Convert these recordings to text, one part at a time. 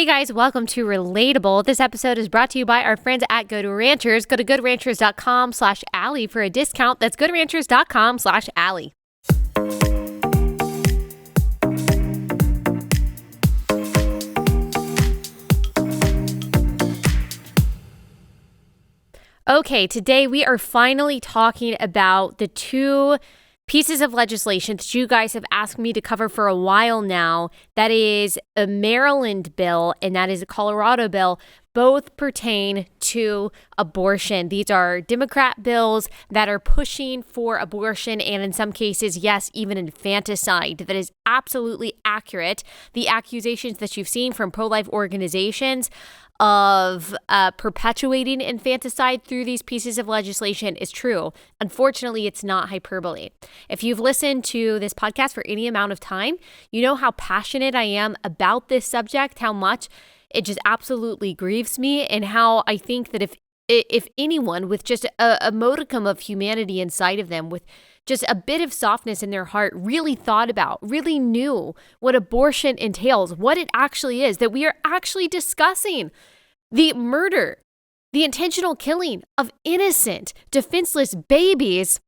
Hey guys, welcome to Relatable. This episode is brought to you by our friends at Go to Ranchers. Go to goodranchers.com/Allie for a discount. That's goodranchers.com/Allie. Okay, today we are finally talking about the two pieces of legislation that you guys have asked me to cover for a while now. That is a Maryland bill and that is a Colorado bill. Both pertain to abortion. These are Democrat bills that are pushing for abortion and in some cases, yes, even infanticide. That is absolutely accurate. The accusations that you've seen from pro-life organizations of perpetuating infanticide through these pieces of legislation is true. Unfortunately, it's not hyperbole. If you've listened to this podcast for any amount of time, you know how passionate I am about this subject, how much it just absolutely grieves me, and how I think that if anyone with just a modicum of humanity inside of them, with just a bit of softness in their heart, really thought about, really knew what abortion entails, what it actually is, that we are actually discussing the murder, the intentional killing of innocent, defenseless babies,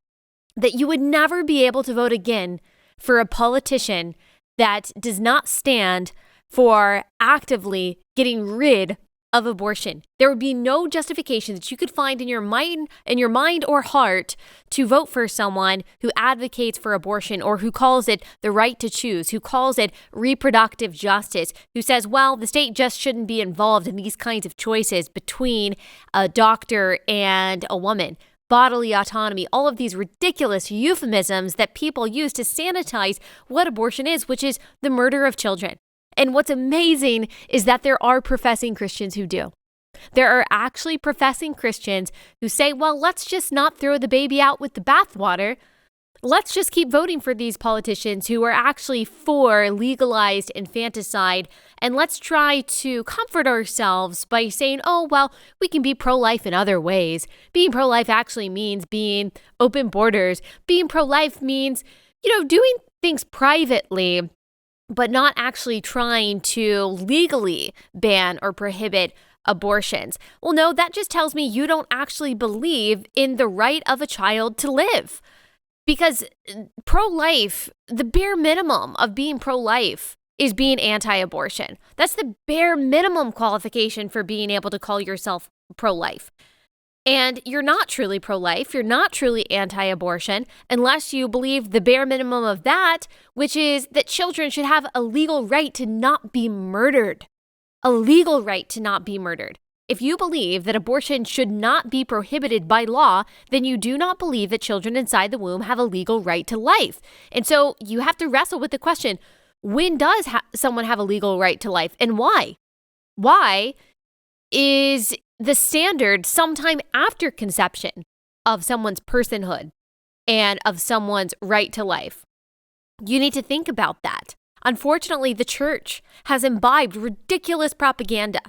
that you would never be able to vote again for a politician that does not stand for actively getting rid of abortion. There would be no justification that you could find in your mind or heart to vote for someone who advocates for abortion or who calls it the right to choose, who calls it reproductive justice, who says, well, the state just shouldn't be involved in these kinds of choices between a doctor and a woman. Bodily autonomy, all of these ridiculous euphemisms that people use to sanitize what abortion is, which is the murder of children. And what's amazing is that there are professing Christians who do. There are actually professing Christians who say, well, let's just not throw the baby out with the bathwater. Let's just keep voting for these politicians who are actually for legalized infanticide. And let's try to comfort ourselves by saying, oh, well, we can be pro-life in other ways. Being pro-life actually means being open borders. Being pro-life means, doing things privately, but not actually trying to legally ban or prohibit abortions. Well, no, that just tells me you don't actually believe in the right of a child to live. Because pro-life, the bare minimum of being pro-life is being anti-abortion. That's the bare minimum qualification for being able to call yourself pro-life. And you're not truly pro-life, you're not truly anti-abortion, unless you believe the bare minimum of that, which is that children should have a legal right to not be murdered. A legal right to not be murdered. If you believe that abortion should not be prohibited by law, then you do not believe that children inside the womb have a legal right to life. And so you have to wrestle with the question, when does someone have a legal right to life and why? Why is the standard sometime after conception of someone's personhood and of someone's right to life? You need to think about that. Unfortunately, the church has imbibed ridiculous propaganda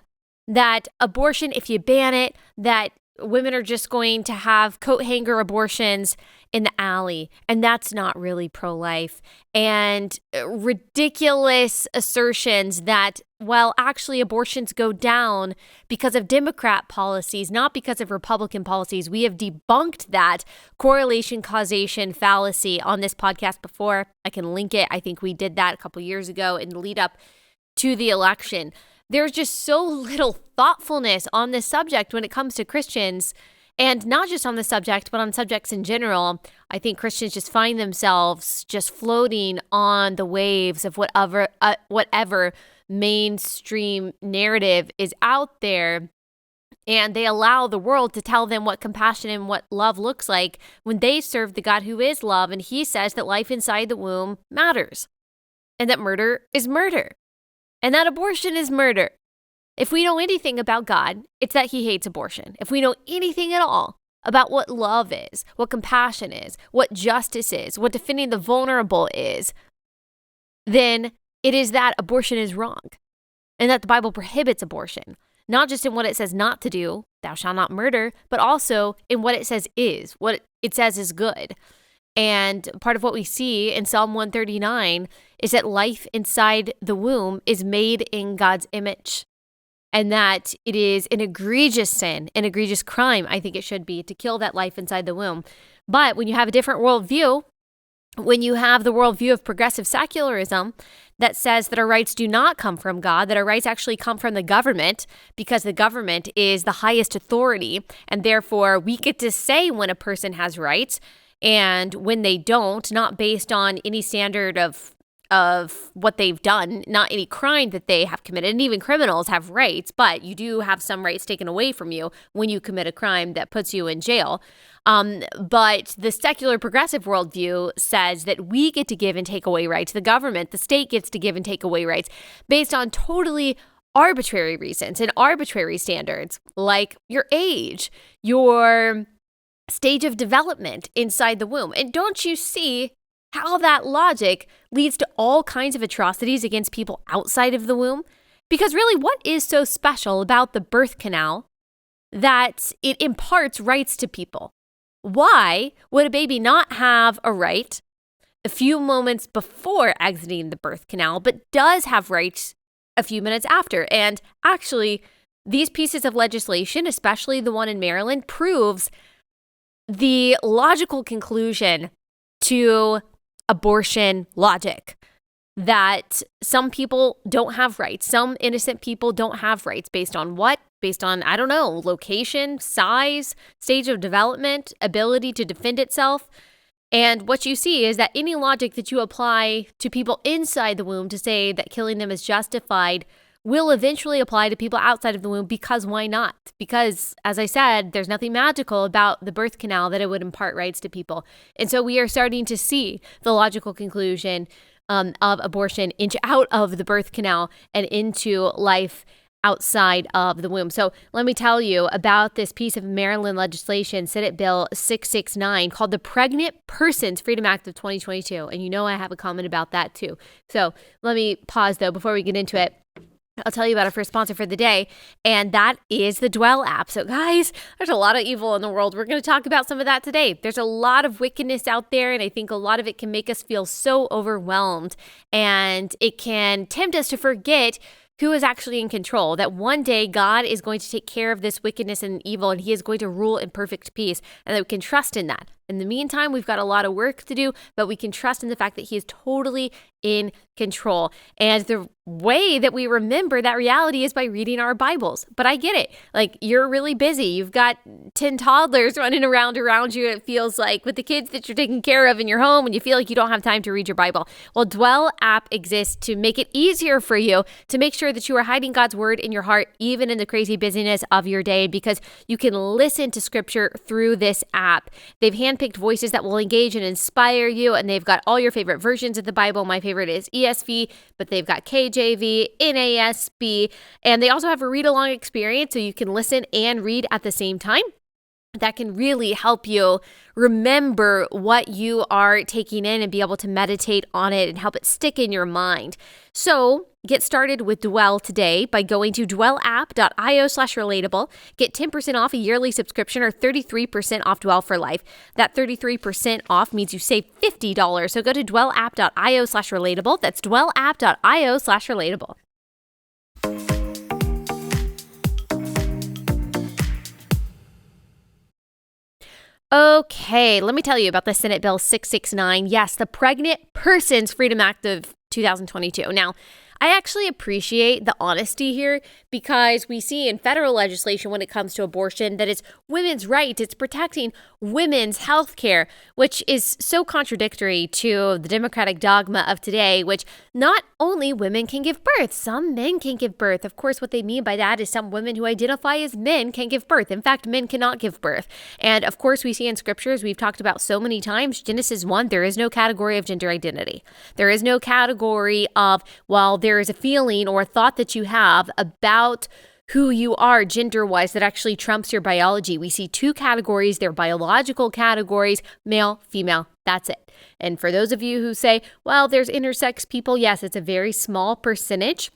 that abortion, if you ban it, that women are just going to have coat hanger abortions in the alley, and that's not really pro-life. And ridiculous assertions that, well, actually abortions go down because of Democrat policies, not because of Republican policies. We have debunked that correlation causation fallacy on this podcast before. I can link it. I think we did that a couple years ago in the lead up to the election. There's just so little thoughtfulness on this subject when it comes to Christians, and not just on the subject, but on subjects in general. I think Christians just find themselves just floating on the waves of whatever mainstream narrative is out there, and they allow the world to tell them what compassion and what love looks like when they serve the God who is love, and he says that life inside the womb matters, and that murder is murder. And that abortion is murder. If we know anything about God, it's that he hates abortion. If we know anything at all about what love is, what compassion is, what justice is, what defending the vulnerable is, then it is that abortion is wrong and that the Bible prohibits abortion, not just in what it says not to do, thou shalt not murder, but also in what it says is, what it says is good. And part of what we see in Psalm 139 is that life inside the womb is made in God's image. and that it is an egregious sin, an egregious crime, I think it should be, to kill that life inside the womb. But when you have a different worldview, when you have the worldview of progressive secularism that says that our rights do not come from God, that our rights actually come from the government because the government is the highest authority, and therefore we get to say when a person has rights and when they don't, not based on any standard of what they've done, not any crime that they have committed. And even criminals have rights, but you do have some rights taken away from you when you commit a crime that puts you in jail. But the secular progressive worldview says that we get to give and take away rights. The government, the state gets to give and take away rights based on totally arbitrary reasons and arbitrary standards, like your age, your stage of development inside the womb. And don't you see how that logic leads to all kinds of atrocities against people outside of the womb? Because really, what is so special about the birth canal that it imparts rights to people? Why would a baby not have a right a few moments before exiting the birth canal, but does have rights a few minutes after? And actually, these pieces of legislation, especially the one in Maryland, proves the logical conclusion to abortion logic, that some people don't have rights. Some innocent people don't have rights based on what? Based on, I don't know, location, size, stage of development, ability to defend itself. And what you see is that any logic that you apply to people inside the womb to say that killing them is justified will eventually apply to people outside of the womb, because why not? Because, as I said, there's nothing magical about the birth canal that it would impart rights to people. And so we are starting to see the logical conclusion of abortion inch out of the birth canal and into life outside of the womb. So let me tell you about this piece of Maryland legislation, Senate Bill 669, called the Pregnant Persons Freedom Act of 2022. And you know I have a comment about that too. So let me pause though before we get into it. I'll tell you about our first sponsor for the day, and that is the Dwell app. So guys, there's a lot of evil in the world. We're going to talk about some of that today. There's a lot of wickedness out there, and I think a lot of it can make us feel so overwhelmed, and it can tempt us to forget who is actually in control, that one day God is going to take care of this wickedness and evil, and he is going to rule in perfect peace, and that we can trust in that. In the meantime, we've got a lot of work to do, but we can trust in the fact that he is totally in control. And the way that we remember that reality is by reading our Bibles. But I get it. Like, you're really busy. You've got 10 toddlers running around you, it feels like, with the kids that you're taking care of in your home, and you feel like you don't have time to read your Bible. Well, Dwell app exists to make it easier for you to make sure that you are hiding God's word in your heart, even in the crazy busyness of your day, because you can listen to scripture through this app. They've handpicked voices that will engage and inspire you, and they've got all your favorite versions of the Bible. My favorite is ESV, but they've got KJV, NASB, and they also have a read-along experience, so you can listen and read at the same time. That can really help you remember what you are taking in and be able to meditate on it and help it stick in your mind. So get started with Dwell today by going to dwellapp.io/relatable. Get 10% off a yearly subscription or 33% off Dwell for life. That 33% off means you save $50. So go to dwellapp.io/relatable. That's dwellapp.io/relatable. Okay, let me tell you about the Senate Bill 669. Yes, the Pregnant Persons Freedom Act of 2022. Now, I actually appreciate the honesty here, because we see in federal legislation when it comes to abortion that it's women's rights, it's protecting women's health care, which is so contradictory to the Democratic dogma of today, which not only women can give birth, some men can give birth. Of course, what they mean by that is some women who identify as men can give birth. In fact, men cannot give birth. And of course, we see in scriptures, we've talked about so many times, Genesis 1, there is no category of gender identity. There is no category of, well, there is a feeling or a thought that you have about who you are gender-wise that actually trumps your biology. We see two categories. They're biological categories, male, female. That's it. And for those of you who say, well, there's intersex people, yes, it's a very small percentage.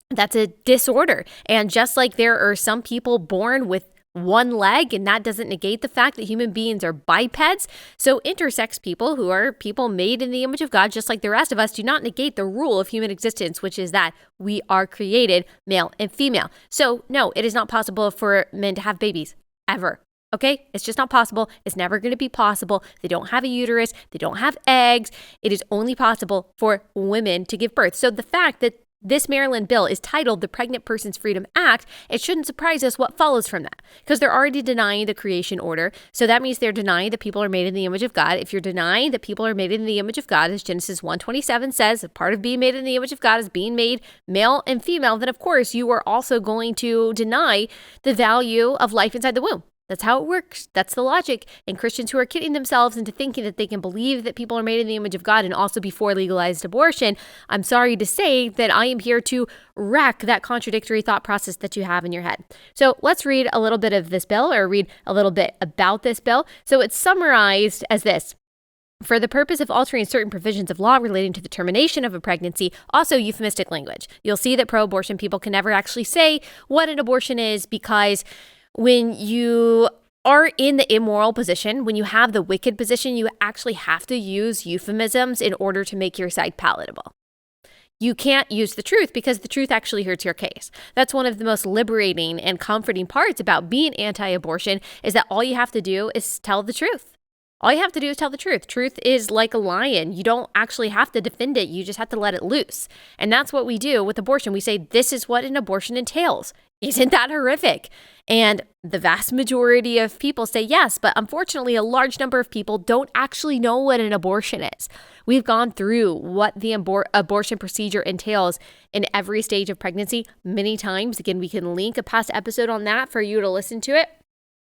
That's a disorder. And just like there are some people born with one leg, and that doesn't negate the fact that human beings are bipeds. So intersex people, who are people made in the image of God, just like the rest of us, do not negate the rule of human existence, which is that we are created male and female. So no, it is not possible for men to have babies, ever. Okay? It's just not possible. It's never going to be possible. They don't have a uterus. They don't have eggs. It is only possible for women to give birth. So the fact that this Maryland bill is titled the Pregnant Persons Freedom Act, it shouldn't surprise us what follows from that, because they're already denying the creation order. So that means they're denying that people are made in the image of God. If you're denying that people are made in the image of God, as Genesis 1:27 says, a part of being made in the image of God is being made male and female, then of course you are also going to deny the value of life inside the womb. That's how it works. That's the logic. And Christians who are kidding themselves into thinking that they can believe that people are made in the image of God and also before legalized abortion, I'm sorry to say that I am here to wreck that contradictory thought process that you have in your head. So let's read a little bit of this bill, or read a little bit about this bill. So it's summarized as this: for the purpose of altering certain provisions of law relating to the termination of a pregnancy, also euphemistic language. You'll see that pro-abortion people can never actually say what an abortion is, because when you are in the immoral position, when you have the wicked position, you actually have to use euphemisms in order to make your side palatable. You can't use the truth, because the truth actually hurts your case. That's one of the most liberating and comforting parts about being anti-abortion, is that all you have to do is tell the truth. All you have to do is tell the truth. Truth is like a lion. You don't actually have to defend it. You just have to let it loose. And that's what we do with abortion. We say, this is what an abortion entails. Isn't that horrific? And the vast majority of people say yes, but unfortunately, a large number of people don't actually know what an abortion is. We've gone through what the abortion procedure entails in every stage of pregnancy many times. Again, we can link a past episode on that for you to listen to it.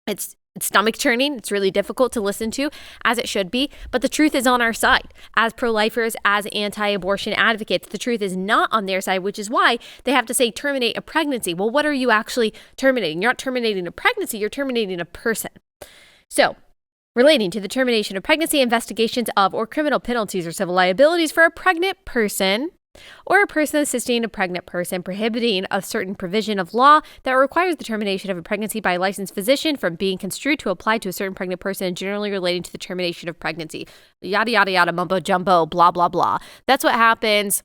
It's stomach churning. It's really difficult to listen to, as it should be, but the truth is on our side. As pro-lifers, as anti-abortion advocates, the truth is not on their side, which is why they have to say terminate a pregnancy. Well, what are you actually terminating? You're not terminating a pregnancy, you're terminating a person. So, relating to the termination of pregnancy, investigations of or criminal penalties or civil liabilities for a pregnant person or a person assisting a pregnant person, prohibiting a certain provision of law that requires the termination of a pregnancy by a licensed physician from being construed to apply to a certain pregnant person, and generally relating to the termination of pregnancy. Yada, yada, yada, mumbo jumbo, blah, blah, blah. That's what happens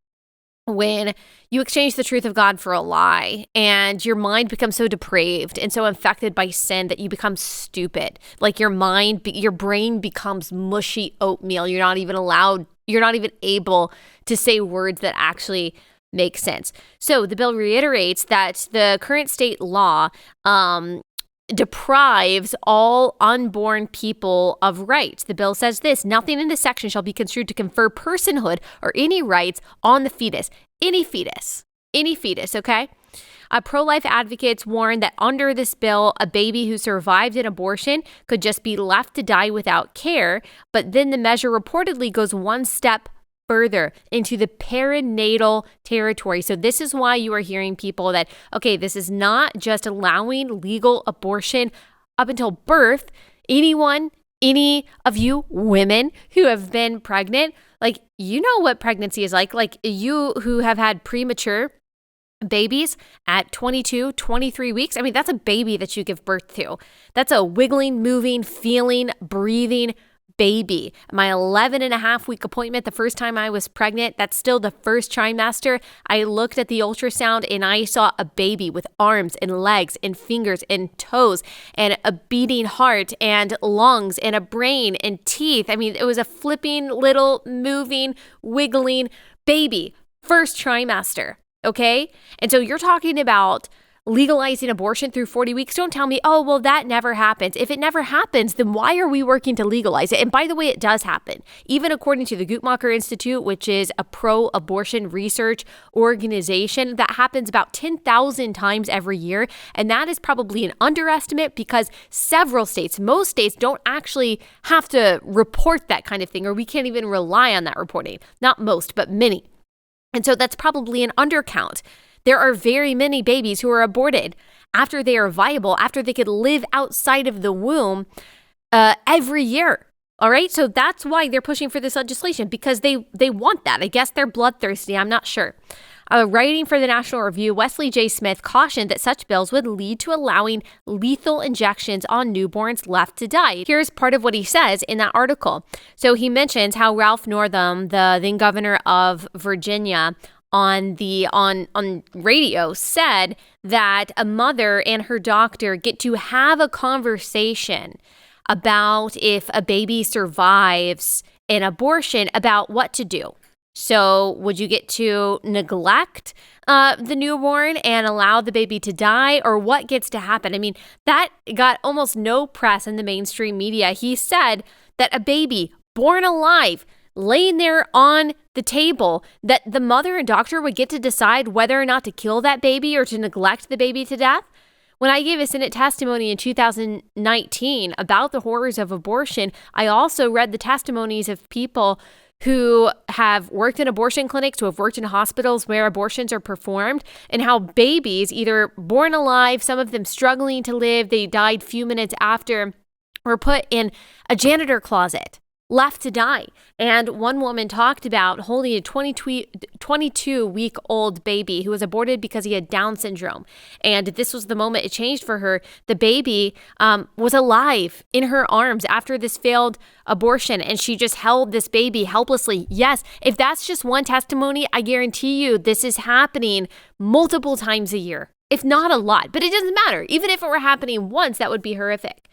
when you exchange the truth of God for a lie, and your mind becomes so depraved and so infected by sin that you become stupid. Like your brain becomes mushy oatmeal. You're not even able to say words that actually make sense. So the bill reiterates that the current state law deprives all unborn people of rights. The bill says this: nothing in this section shall be construed to confer personhood or any rights on the fetus. Any fetus, okay? Pro-life advocates warn that under this bill, a baby who survived an abortion could just be left to die without care, but then the measure reportedly goes one step further into the perinatal territory. So this is why you are hearing people that, okay, this is not just allowing legal abortion up until birth. Any of you women who have been pregnant, like, you know what pregnancy is like you who have had premature babies at 22, 23 weeks. I mean, that's a baby that you give birth to. That's a wiggling, moving, feeling, breathing baby. My 11 and a half week appointment, the first time I was pregnant, that's still the first trimester. I looked at the ultrasound and I saw a baby with arms and legs and fingers and toes and a beating heart and lungs and a brain and teeth. I mean, it was a flipping little moving, wiggling baby. First trimester. Okay? And so you're talking about legalizing abortion through 40 weeks. Don't tell me, oh, well, that never happens. If it never happens, then why are we working to legalize it? And by the way, it does happen. Even according to the Guttmacher Institute, which is a pro-abortion research organization, that happens about 10,000 times every year. And that is probably an underestimate, because several states, most states, don't actually have to report that kind of thing, or we can't even rely on that reporting. Not most, but many. And so that's probably an undercount. There are very many babies who are aborted after they are viable, after they could live outside of the womb every year. All right. So that's why they're pushing for this legislation, because they want that. I guess they're bloodthirsty. I'm not sure. Writing for the National Review, Wesley J. Smith cautioned that such bills would lead to allowing lethal injections on newborns left to die. Here's part of what he says in that article. So he mentions how Ralph Northam, the then governor of Virginia, on radio said that a mother and her doctor get to have a conversation about if a baby survives an abortion about what to do. So would you get to neglect the newborn and allow the baby to die, or what gets to happen? I mean, that got almost no press in the mainstream media. He said that a baby born alive, laying there on the table, that the mother and doctor would get to decide whether or not to kill that baby or to neglect the baby to death. When I gave a Senate testimony in 2019 about the horrors of abortion, I also read the testimonies of people who have worked in abortion clinics, who have worked in hospitals where abortions are performed, and how babies, either born alive, some of them struggling to live, they died few minutes after, were put in a janitor closet, left to die. And one woman talked about holding a 22-week-old baby who was aborted because he had Down syndrome. And this was the moment it changed for her. The baby was alive in her arms after this failed abortion, and she just held this baby helplessly. Yes, if that's just one testimony, I guarantee you this is happening multiple times a year, if not a lot. But it doesn't matter. Even if it were happening once, that would be horrific.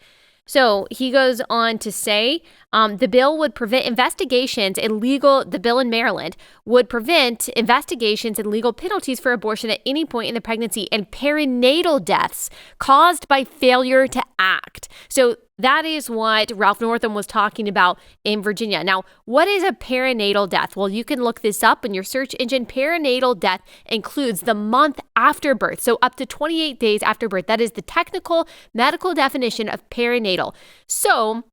So he goes on to say the bill would prevent investigations and the bill in Maryland would prevent investigations and legal penalties for abortion at any point in the pregnancy and perinatal deaths caused by failure to act. So that is what Ralph Northam was talking about in Virginia. Now, what is a perinatal death? Well, you can look this up in your search engine. Perinatal death includes the month after birth, so up to 28 days after birth. That is the technical medical definition of perinatal. So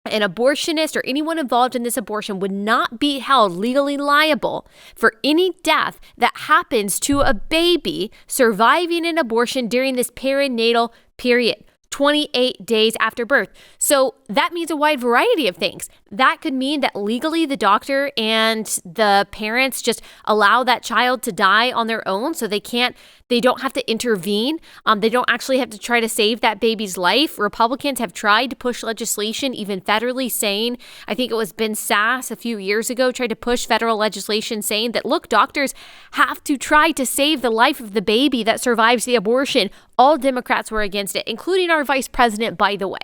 an abortionist or anyone involved in this abortion would not be held legally liable for any death that happens to a baby surviving an abortion during this perinatal period. 28 days after birth. So that means a wide variety of things. That could mean that legally the doctor and the parents just allow that child to die on their own, so they don't have to intervene. They don't actually have to try to save that baby's life. Republicans have tried to push legislation, even federally, saying, I think it was Ben Sasse a few years ago, tried to push federal legislation saying that, look, doctors have to try to save the life of the baby that survives the abortion. All Democrats were against it, including our vice president, by the way.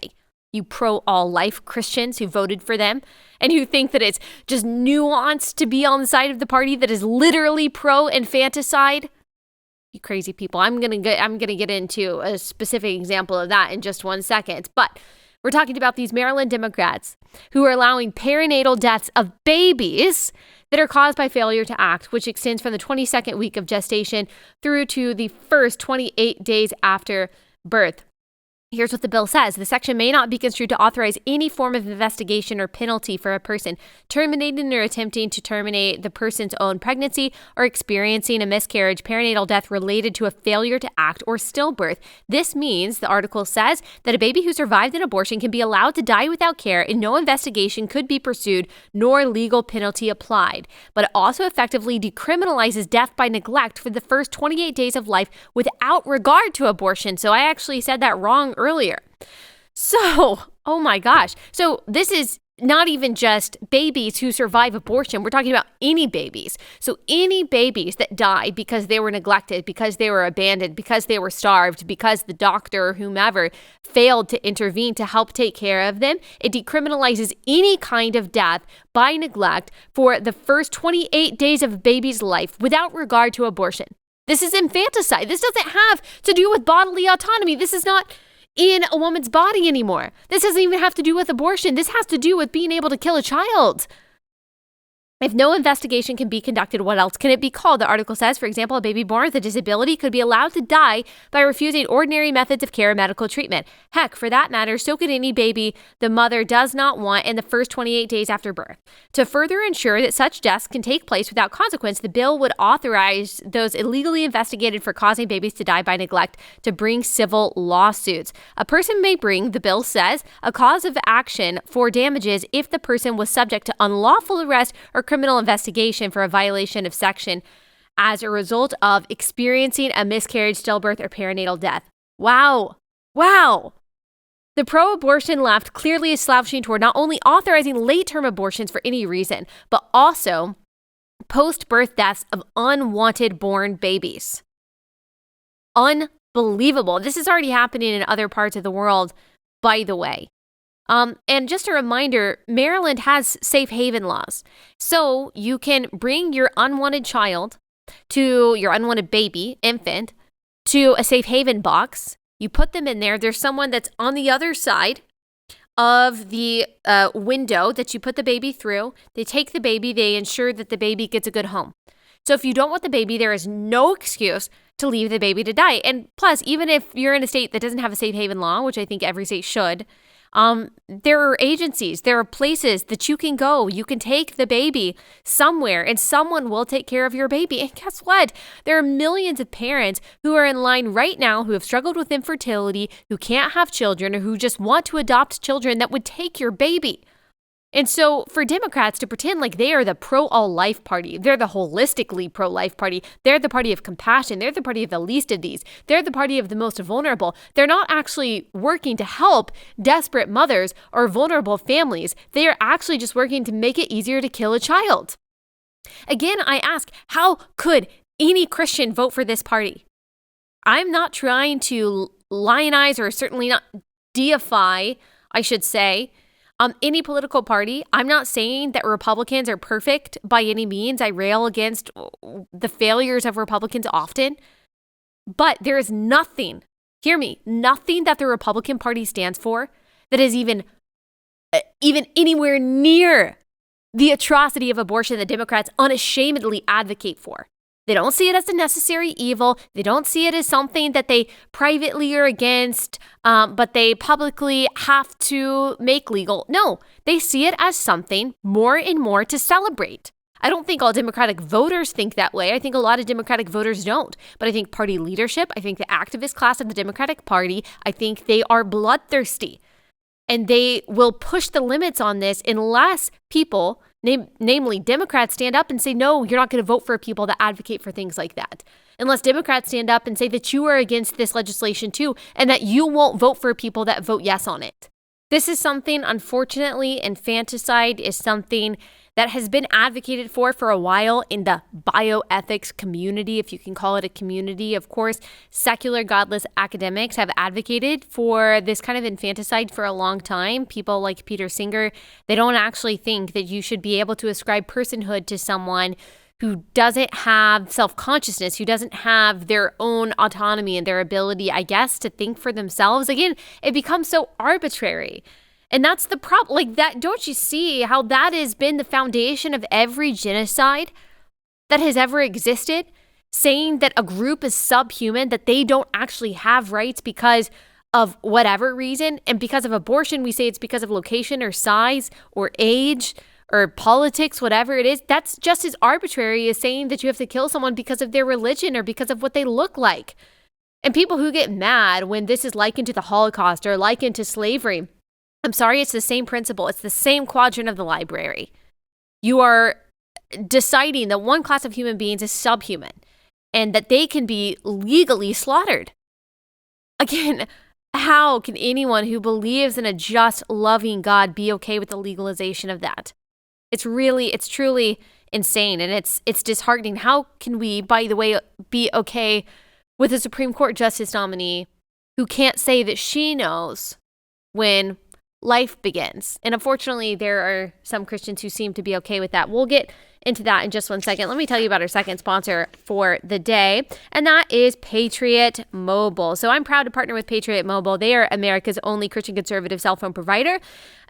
You pro-all-life Christians who voted for them and who think that it's just nuanced to be on the side of the party that is literally pro-infanticide. You crazy people. I'm gonna get into a specific example of that in just 1 second. But we're talking about these Maryland Democrats who are allowing perinatal deaths of babies that are caused by failure to act, which extends from the 22nd week of gestation through to the first 28 days after birth. Here's what the bill says. The section may not be construed to authorize any form of investigation or penalty for a person terminating or attempting to terminate the person's own pregnancy or experiencing a miscarriage, perinatal death related to a failure to act, or stillbirth. This means, the article says, that a baby who survived an abortion can be allowed to die without care and no investigation could be pursued nor legal penalty applied. But it also effectively decriminalizes death by neglect for the first 28 days of life without regard to abortion. So I actually said that wrong earlier. So, oh my gosh. So this is not even just babies who survive abortion. We're talking about any babies. So any babies that die because they were neglected, because they were abandoned, because they were starved, because the doctor or whomever failed to intervene to help take care of them, it decriminalizes any kind of death by neglect for the first 28 days of a baby's life without regard to abortion. This is infanticide. This doesn't have to do with bodily autonomy. This is not in a woman's body anymore. This doesn't even have to do with abortion. This has to do with being able to kill a child. If no investigation can be conducted, what else can it be called? The article says, for example, a baby born with a disability could be allowed to die by refusing ordinary methods of care or medical treatment. Heck, for that matter, so could any baby the mother does not want in the first 28 days after birth. To further ensure that such deaths can take place without consequence, the bill would authorize those illegally investigated for causing babies to die by neglect to bring civil lawsuits. A person may bring, the bill says, a cause of action for damages if the person was subject to unlawful arrest or criminal investigation for a violation of Section as a result of experiencing a miscarriage, stillbirth, or perinatal death. Wow. Wow. The pro-abortion left clearly is slouching toward not only authorizing late-term abortions for any reason, but also post-birth deaths of unwanted born babies. Unbelievable. This is already happening in other parts of the world, by the way. And just a reminder, Maryland has safe haven laws. So you can bring your unwanted child to your unwanted baby, infant, to a safe haven box. You put them in there. There's someone that's on the other side of the window that you put the baby through. They take the baby. They ensure that the baby gets a good home. So if you don't want the baby, there is no excuse to leave the baby to die. And plus, even if you're in a state that doesn't have a safe haven law, which I think every state should, there are agencies, there are places that you can go. You can take the baby somewhere and someone will take care of your baby. And guess what? There are millions of parents who are in line right now who have struggled with infertility, who can't have children, or who just want to adopt children that would take your baby. And so for Democrats to pretend like they are the pro-all-life party, they're the holistically pro-life party, they're the party of compassion, they're the party of the least of these, they're the party of the most vulnerable, they're not actually working to help desperate mothers or vulnerable families. They are actually just working to make it easier to kill a child. Again, I ask, how could any Christian vote for this party? I'm not trying to lionize or certainly not deify, I should say, any political party. I'm not saying that Republicans are perfect by any means. I rail against the failures of Republicans often. But there is nothing, hear me, nothing that the Republican Party stands for that is even anywhere near the atrocity of abortion that Democrats unashamedly advocate for. They don't see it as a necessary evil. They don't see it as something that they privately are against, but they publicly have to make legal. No, they see it as something more and more to celebrate. I don't think all Democratic voters think that way. I think a lot of Democratic voters don't. But I think party leadership, I think the activist class of the Democratic Party, I think they are bloodthirsty. And they will push the limits on this unless people, namely Democrats, stand up and say, no, you're not going to vote for people that advocate for things like that. Unless Democrats stand up and say that you are against this legislation too, and that you won't vote for people that vote yes on it. This is something, unfortunately, infanticide is something that has been advocated for a while in the bioethics community, if you can call it a community. Of course, secular godless academics have advocated for this kind of infanticide for a long time. People like Peter Singer, they don't actually think that you should be able to ascribe personhood to someone who doesn't have self-consciousness, who doesn't have their own autonomy and their ability, I guess, to think for themselves. Again, it becomes so arbitrary. And that's the problem. Like that, don't you see how that has been the foundation of every genocide that has ever existed? Saying that a group is subhuman, that they don't actually have rights because of whatever reason. And because of abortion, we say it's because of location or size or age or politics, whatever it is. That's just as arbitrary as saying that you have to kill someone because of their religion or because of what they look like. And people who get mad when this is likened to the Holocaust or likened to slavery, I'm sorry, it's the same principle. It's the same quadrant of the library. You are deciding that one class of human beings is subhuman and that they can be legally slaughtered. Again, how can anyone who believes in a just, loving God be okay with the legalization of that? It's truly insane, and it's disheartening. How can we, by the way, be okay with a Supreme Court justice nominee who can't say that she knows when life begins? And unfortunately, there are some Christians who seem to be okay with that. We'll get into that in just 1 second. Let me tell you about our second sponsor for the day, and that is Patriot Mobile. So I'm proud to partner with Patriot Mobile. They are America's only Christian conservative cell phone provider.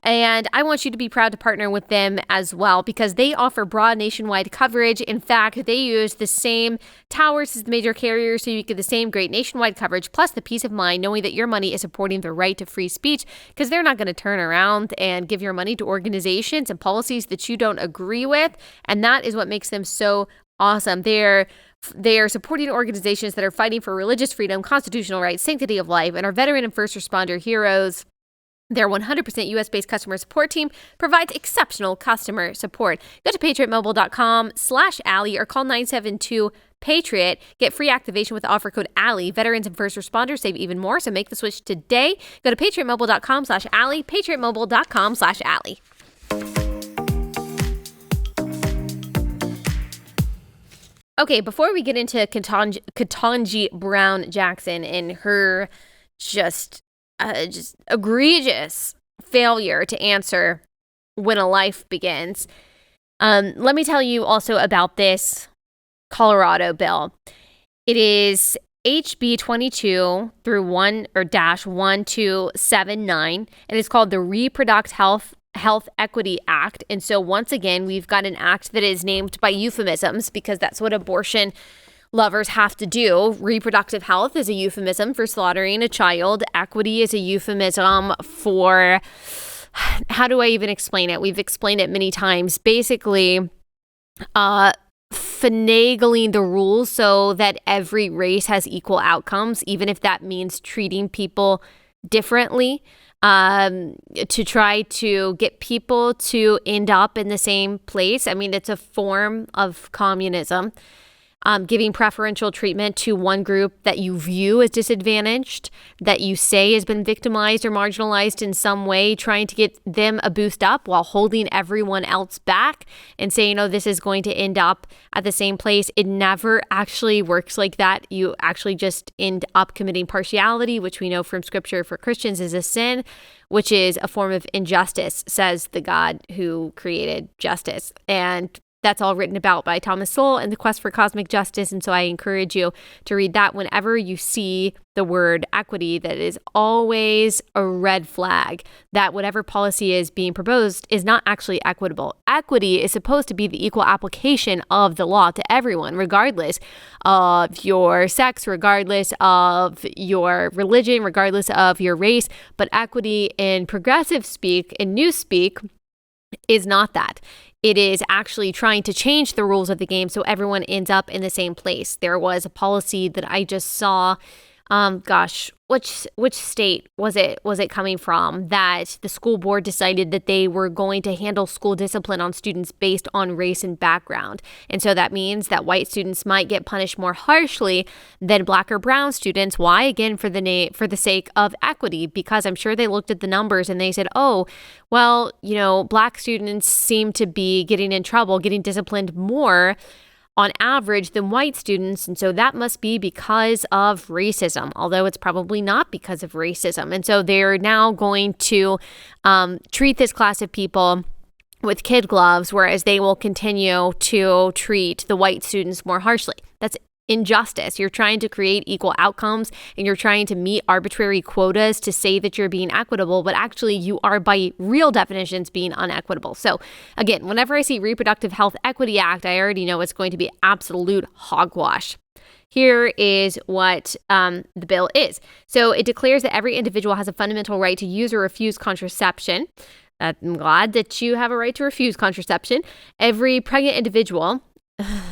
And I want you to be proud to partner with them as well because they offer broad nationwide coverage. In fact, they use the same towers as the major carriers, so you get the same great nationwide coverage, plus the peace of mind knowing that your money is supporting the right to free speech, because they're not going to turn around and give your money to organizations and policies that you don't agree with. And that is what makes them so awesome. They are supporting organizations that are fighting for religious freedom, constitutional rights, sanctity of life, and our veteran and first responder heroes. Their 100% US-based customer support team provides exceptional customer support. Go to patriotmobile.com/Allie or call 972-PATRIOT. Get free activation with the offer code Allie. Veterans and first responders save even more, so make the switch today. Go to patriotmobile.com/Allie, patriotmobile.com/Allie. Okay, before we get into Ketanji Brown Jackson and her just egregious failure to answer when a life begins, let me tell you also about this Colorado bill. It is HB 22 through 1279, and it's called the Reproductive Health Equity Act. And so once again, we've got an act that is named by euphemisms because that's what abortion lovers have to do. Reproductive health is a euphemism for slaughtering a child. Equity is a euphemism for, how do I even explain it? We've explained it many times. Basically, finagling the rules so that every race has equal outcomes, even if that means treating people differently, to try to get people to end up in the same place. I mean, it's a form of communism. Giving preferential treatment to one group that you view as disadvantaged, that you say has been victimized or marginalized in some way, trying to get them a boost up while holding everyone else back and saying, oh, this is going to end up at the same place. It never actually works like that. You actually just end up committing partiality, which we know from scripture for Christians is a sin, which is a form of injustice, says the God who created justice. And that's all written about by Thomas Sowell and the Quest for Cosmic Justice. And so I encourage you to read that whenever you see the word equity. That is always a red flag that whatever policy is being proposed is not actually equitable. Equity is supposed to be the equal application of the law to everyone, regardless of your sex, regardless of your religion, regardless of your race. But equity in progressive speak, in new speak, is not that. It is actually trying to change the rules of the game so everyone ends up in the same place. There was a policy that I just saw, which state was it coming from, that the school board decided that they were going to handle school discipline on students based on race and background. And so that means that white students might get punished more harshly than black or brown students. Why? Again, for the sake of equity, because I'm sure they looked at the numbers and they said, oh, well, black students seem to be getting in trouble, getting disciplined more on average than white students. And so that must be because of racism, although it's probably not because of racism. And so they're now going to treat this class of people with kid gloves, whereas they will continue to treat the white students more harshly. That's injustice. You're trying to create equal outcomes and you're trying to meet arbitrary quotas to say that you're being equitable, but actually you are by real definitions being unequitable. So again, whenever I see Reproductive Health Equity Act, I already know it's going to be absolute hogwash. Here is what the bill is. So it declares that every individual has a fundamental right to use or refuse contraception. I'm glad that you have a right to refuse contraception. Every pregnant individual,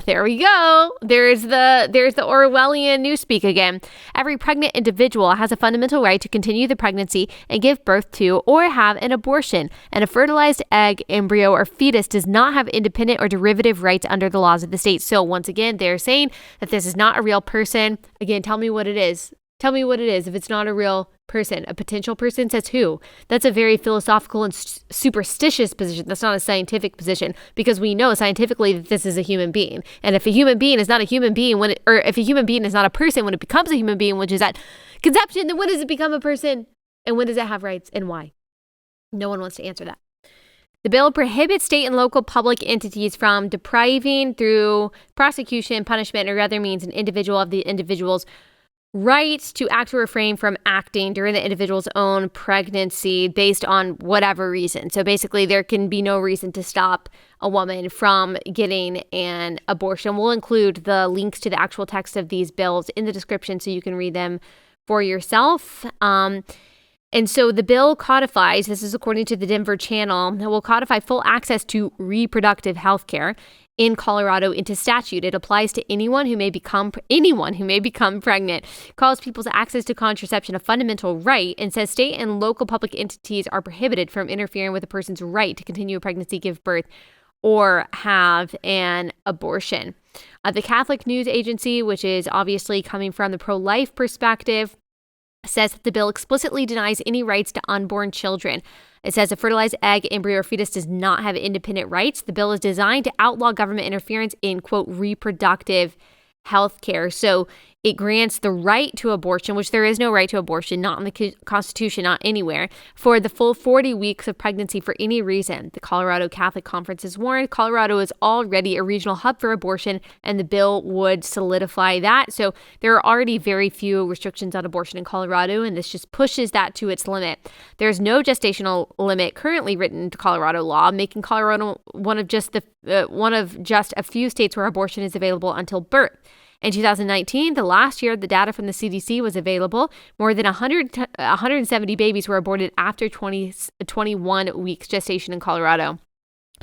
there we go. There's the Orwellian newspeak again. Every pregnant individual has a fundamental right to continue the pregnancy and give birth to or have an abortion. And a fertilized egg, embryo, or fetus does not have independent or derivative rights under the laws of the state. So once again, they're saying that this is not a real person. Again, tell me what it is. Tell me what it is if it's not a real person. A potential person, says who? That's a very philosophical and superstitious position. That's not a scientific position, because we know scientifically that this is a human being. And if a human being is not a human being, if a human being is not a person when it becomes a human being, which is at conception, then when does it become a person? And when does it have rights and why? No one wants to answer that. The bill prohibits state and local public entities from depriving through prosecution, punishment, or other means an individual of the individual's right to act or refrain from acting during the individual's own pregnancy based on whatever reason. So basically, there can be no reason to stop a woman from getting an abortion. We'll include the links to the actual text of these bills in the description so you can read them for yourself. And so the bill codifies, this is according to the Denver Channel, it will codify full access to reproductive health care. in Colorado into statute. It applies to anyone who may become pregnant, calls people's access to contraception a fundamental right, and says state and local public entities are prohibited from interfering with a person's right to continue a pregnancy, give birth, or have an abortion. The Catholic News Agency, which is obviously coming from the pro-life perspective, says that the bill explicitly denies any rights to unborn children. It says a fertilized egg, embryo, or fetus does not have independent rights. The bill is designed to outlaw government interference in, quote, reproductive health care. So it grants the right to abortion, which there is no right to abortion, not in the Constitution, not anywhere, for the full 40 weeks of pregnancy for any reason. The Colorado Catholic Conference has warned Colorado is already a regional hub for abortion, and the bill would solidify that. So there are already very few restrictions on abortion in Colorado, and this just pushes that to its limit. There's no gestational limit currently written into Colorado law, making Colorado one of just a few states where abortion is available until birth. In 2019, the last year the data from the CDC was available, more than 170 babies were aborted after 21 weeks gestation in Colorado.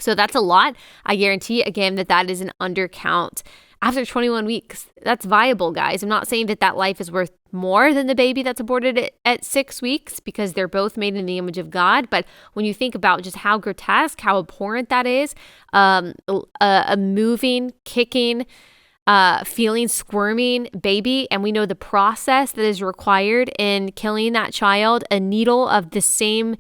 So that's a lot. I guarantee, again, that is an undercount. After 21 weeks, that's viable, guys. I'm not saying that life is worth more than the baby that's aborted at 6 weeks, because they're both made in the image of God. But when you think about just how grotesque, how abhorrent that is, a moving, kicking, feeling, squirming baby, and we know the process that is required in killing that child, a needle of the same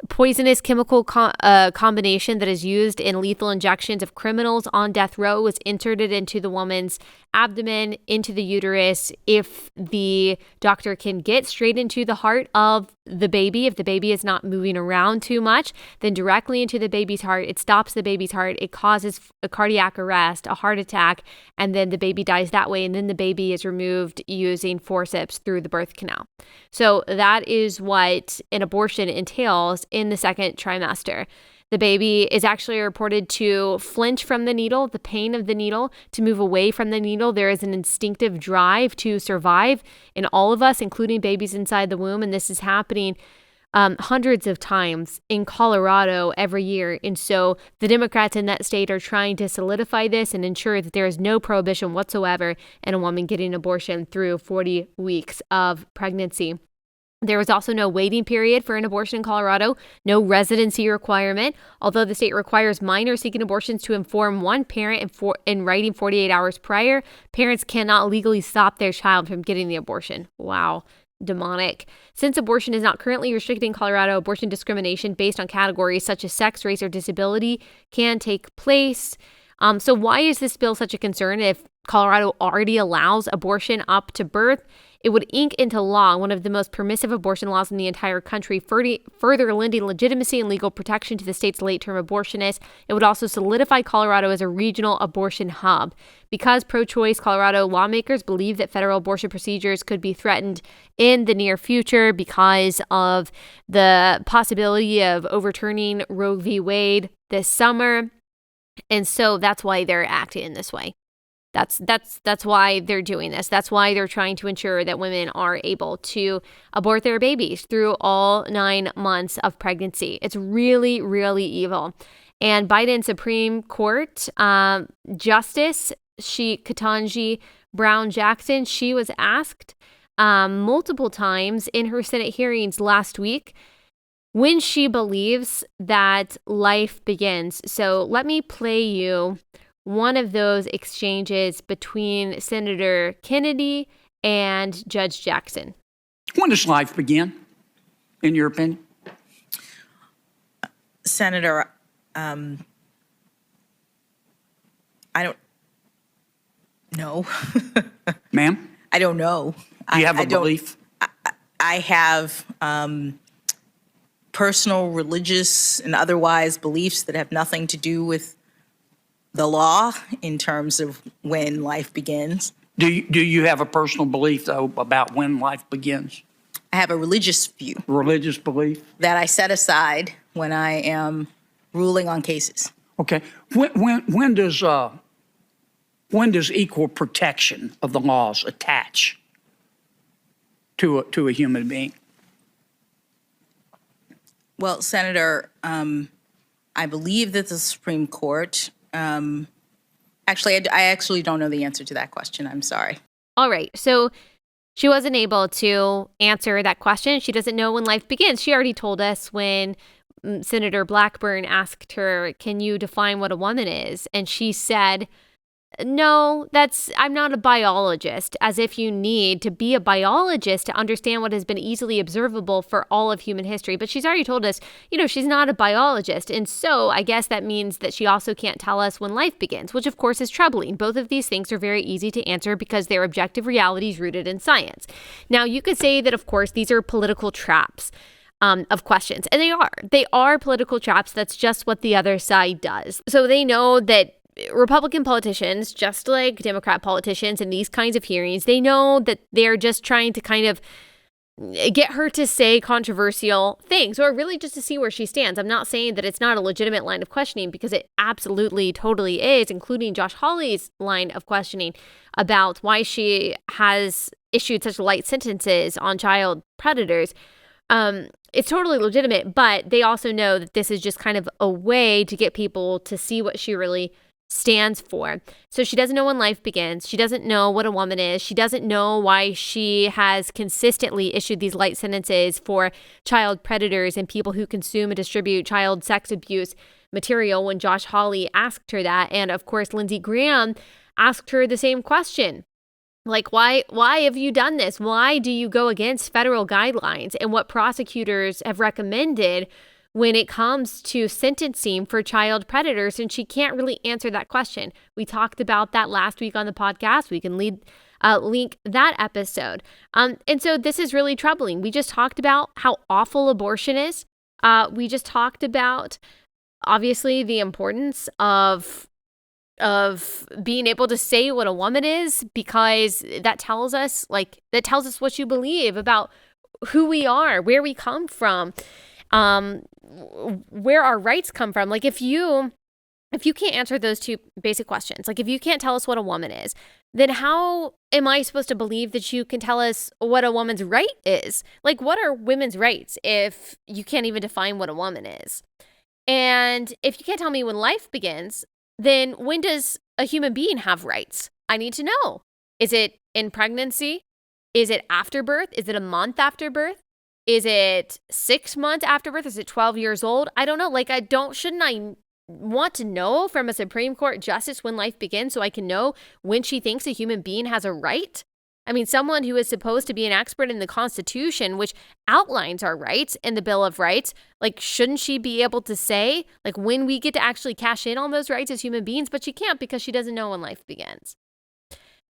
poisonous chemical combination that is used in lethal injections of criminals on death row was inserted into the woman's abdomen, into the uterus. If the doctor can get straight into the heart of the baby, if the baby is not moving around too much, then directly into the baby's heart, it stops the baby's heart, it causes a cardiac arrest, a heart attack, and then the baby dies that way, and then the baby is removed using forceps through the birth canal. So that is what an abortion entails in the second trimester. The baby is actually reported to flinch from the needle, the pain of the needle, to move away from the needle. There is an instinctive drive to survive in all of us, including babies inside the womb. And this is happening hundreds of times in Colorado every year. And so the Democrats in that state are trying to solidify this and ensure that there is no prohibition whatsoever in a woman getting an abortion through 40 weeks of pregnancy. There was also no waiting period for an abortion in Colorado, no residency requirement. Although the state requires minors seeking abortions to inform one parent in writing 48 hours prior, parents cannot legally stop their child from getting the abortion. Wow. Demonic. Since abortion is not currently restricted in Colorado, abortion discrimination based on categories such as sex, race, or disability can take place. So why is this bill such a concern if Colorado already allows abortion up to birth? It would ink into law one of the most permissive abortion laws in the entire country, further lending legitimacy and legal protection to the state's late-term abortionists. It would also solidify Colorado as a regional abortion hub. Because pro-choice Colorado lawmakers believe that federal abortion procedures could be threatened in the near future because of the possibility of overturning Roe v. Wade this summer. And so that's why they're acting in this way. That's why they're doing this. That's why they're trying to ensure that women are able to abort their babies through all 9 months of pregnancy. It's really, really evil. And Biden Supreme Court Justice Ketanji Brown Jackson, she was asked multiple times in her Senate hearings last week when she believes that life begins. So let me play you one of those exchanges between Senator Kennedy and Judge Jackson. When does life begin, in your opinion? Senator, I don't know. Ma'am? I don't know. Do you have a belief? I have personal, religious, and otherwise beliefs that have nothing to do with the law in terms of when life begins. Do you have a personal belief, though, about when life begins? I have a religious view. Religious belief? That I set aside when I am ruling on cases. Okay. When does equal protection of the laws attach to a human being? Well, Senator, I believe that the Supreme Court Actually, I actually don't know the answer to that question. I'm sorry. All right. So she wasn't able to answer that question. She doesn't know when life begins. She already told us when Senator Blackburn asked her, "Can you define what a woman is?" And she said, "No, I'm not a biologist," as if you need to be a biologist to understand what has been easily observable for all of human history. But she's already told us, she's not a biologist. And so I guess that means that she also can't tell us when life begins, which of course is troubling. Both of these things are very easy to answer because they're objective realities rooted in science. Now, you could say that, of course, these are political traps of questions. And they are political traps. That's just what the other side does. So they know that Republican politicians, just like Democrat politicians in these kinds of hearings, they know that they're just trying to kind of get her to say controversial things, or really just to see where she stands. I'm not saying that it's not a legitimate line of questioning, because it absolutely, totally is, including Josh Hawley's line of questioning about why she has issued such light sentences on child predators. It's totally legitimate, but they also know that this is just kind of a way to get people to see what she really stands for. So she doesn't know when life begins. She doesn't know what a woman is. She doesn't know why she has consistently issued these light sentences for child predators and people who consume and distribute child sex abuse material when Josh Hawley asked her that. And of course, Lindsey Graham asked her the same question. Like, why have you done this? Why do you go against federal guidelines and what prosecutors have recommended when it comes to sentencing for child predators? And she can't really answer that question. We talked about that last week on the podcast. We can link that episode. And so this is really troubling. We just talked about how awful abortion is. We just talked about, obviously, the importance of being able to say what a woman is, because that tells us what you believe about who we are, where we come from, where our rights come from. Like, if you can't answer those two basic questions, like if you can't tell us what a woman is, then how am I supposed to believe that you can tell us what a woman's right is? Like, what are women's rights if you can't even define what a woman is? And if you can't tell me when life begins, then when does a human being have rights? I need to know. Is it in pregnancy? Is it after birth? Is it a month after birth? Is it 6 months after birth? Is it 12 years old? I don't know. Shouldn't I want to know from a Supreme Court justice when life begins so I can know when she thinks a human being has a right? I mean, someone who is supposed to be an expert in the Constitution, which outlines our rights in the Bill of Rights, like, shouldn't she be able to say, like, when we get to actually cash in on those rights as human beings? But she can't, because she doesn't know when life begins.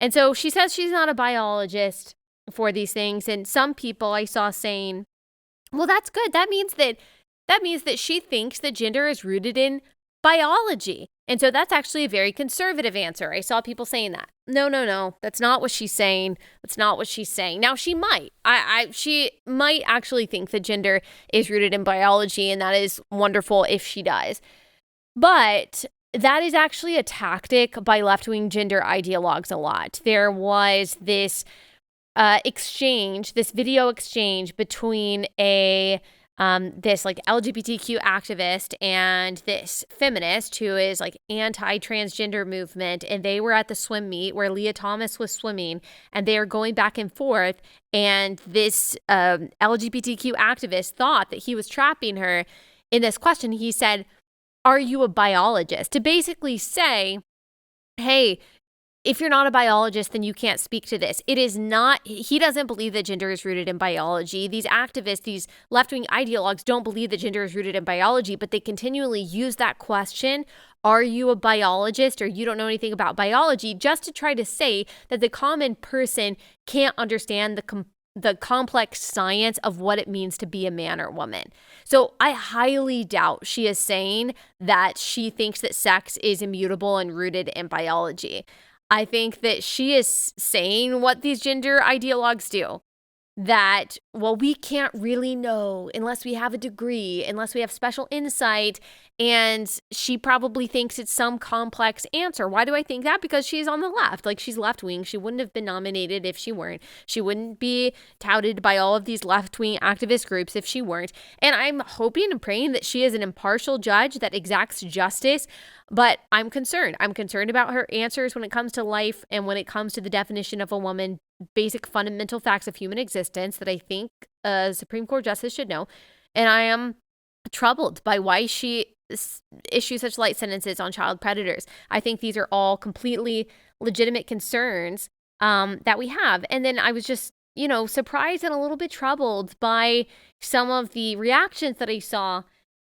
And so she says she's not a biologist for these things. And some people I saw saying, well, that's good. That means that she thinks that gender is rooted in biology. And so that's actually a very conservative answer. I saw people saying that. No. That's not what she's saying. That's not what she's saying. Now, she might. She might actually think that gender is rooted in biology, and that is wonderful if she does. But that is actually a tactic by left-wing gender ideologues a lot. There was this video exchange between this like LGBTQ activist and this feminist who is like anti-transgender movement, and they were at the swim meet where Leah Thomas was swimming, and they are going back and forth, and this LGBTQ activist thought that he was trapping her in this question. He said, "Are you a biologist?" to basically say, hey, if you're not a biologist, then you can't speak to this. It is not, he doesn't believe that gender is rooted in biology. These activists, these left-wing ideologues don't believe that gender is rooted in biology, but they continually use that question, are you a biologist, or you don't know anything about biology, just to try to say that the common person can't understand the complex science of what it means to be a man or woman. So I highly doubt she is saying that she thinks that sex is immutable and rooted in biology. I think that she is saying what these gender ideologues do. that, well, we can't really know unless we have a degree, unless we have special insight. And she probably thinks it's some complex answer. Why do I think that? Because she's on the left. Like, she's left-wing. She wouldn't have been nominated if she weren't. She wouldn't be touted by all of these left-wing activist groups if she weren't. And I'm hoping and praying that she is an impartial judge that exacts justice. But I'm concerned. I'm concerned about her answers when it comes to life and when it comes to the definition of a woman, basic fundamental facts of human existence that I think a Supreme Court justice should know. And I am troubled by why she issues such light sentences on child predators. I think these are all completely legitimate concerns that we have. And then I was just, surprised and a little bit troubled by some of the reactions that I saw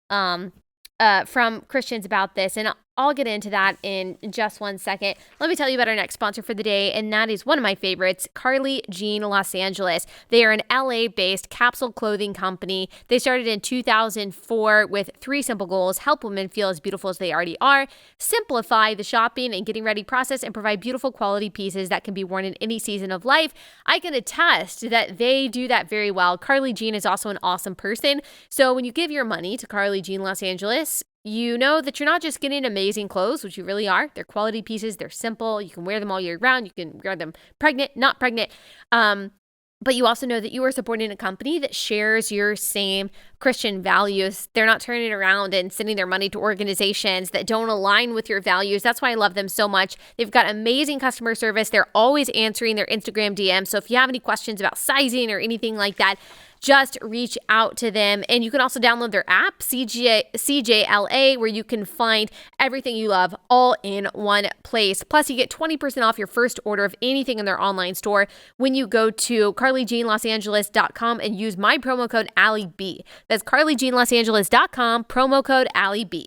from Christians about this. And I'll get into that in just one second. Let me tell you about our next sponsor for the day, and that is one of my favorites, Carly Jean Los Angeles. They are an LA-based capsule clothing company. They started in 2004 with 3 simple goals: help women feel as beautiful as they already are, simplify the shopping and getting ready process, and provide beautiful quality pieces that can be worn in any season of life. I can attest that they do that very well. Carly Jean is also an awesome person. So when you give your money to Carly Jean Los Angeles, you know that you're not just getting amazing clothes, which you really are. They're quality pieces. They're simple. You can wear them all year round. You can wear them pregnant, not pregnant. But you also know that you are supporting a company that shares your same Christian values. They're not turning around and sending their money to organizations that don't align with your values. That's why I love them so much. They've got amazing customer service. They're always answering their Instagram DMs. So if you have any questions about sizing or anything like that, just reach out to them. And you can also download their app, CJLA, where you can find everything you love all in one place. Plus, you get 20% off your first order of anything in their online store when you go to carlyjeanlosangeles.com and use my promo code AllieB. That's carlyjeanlosangeles.com, promo code AllieB.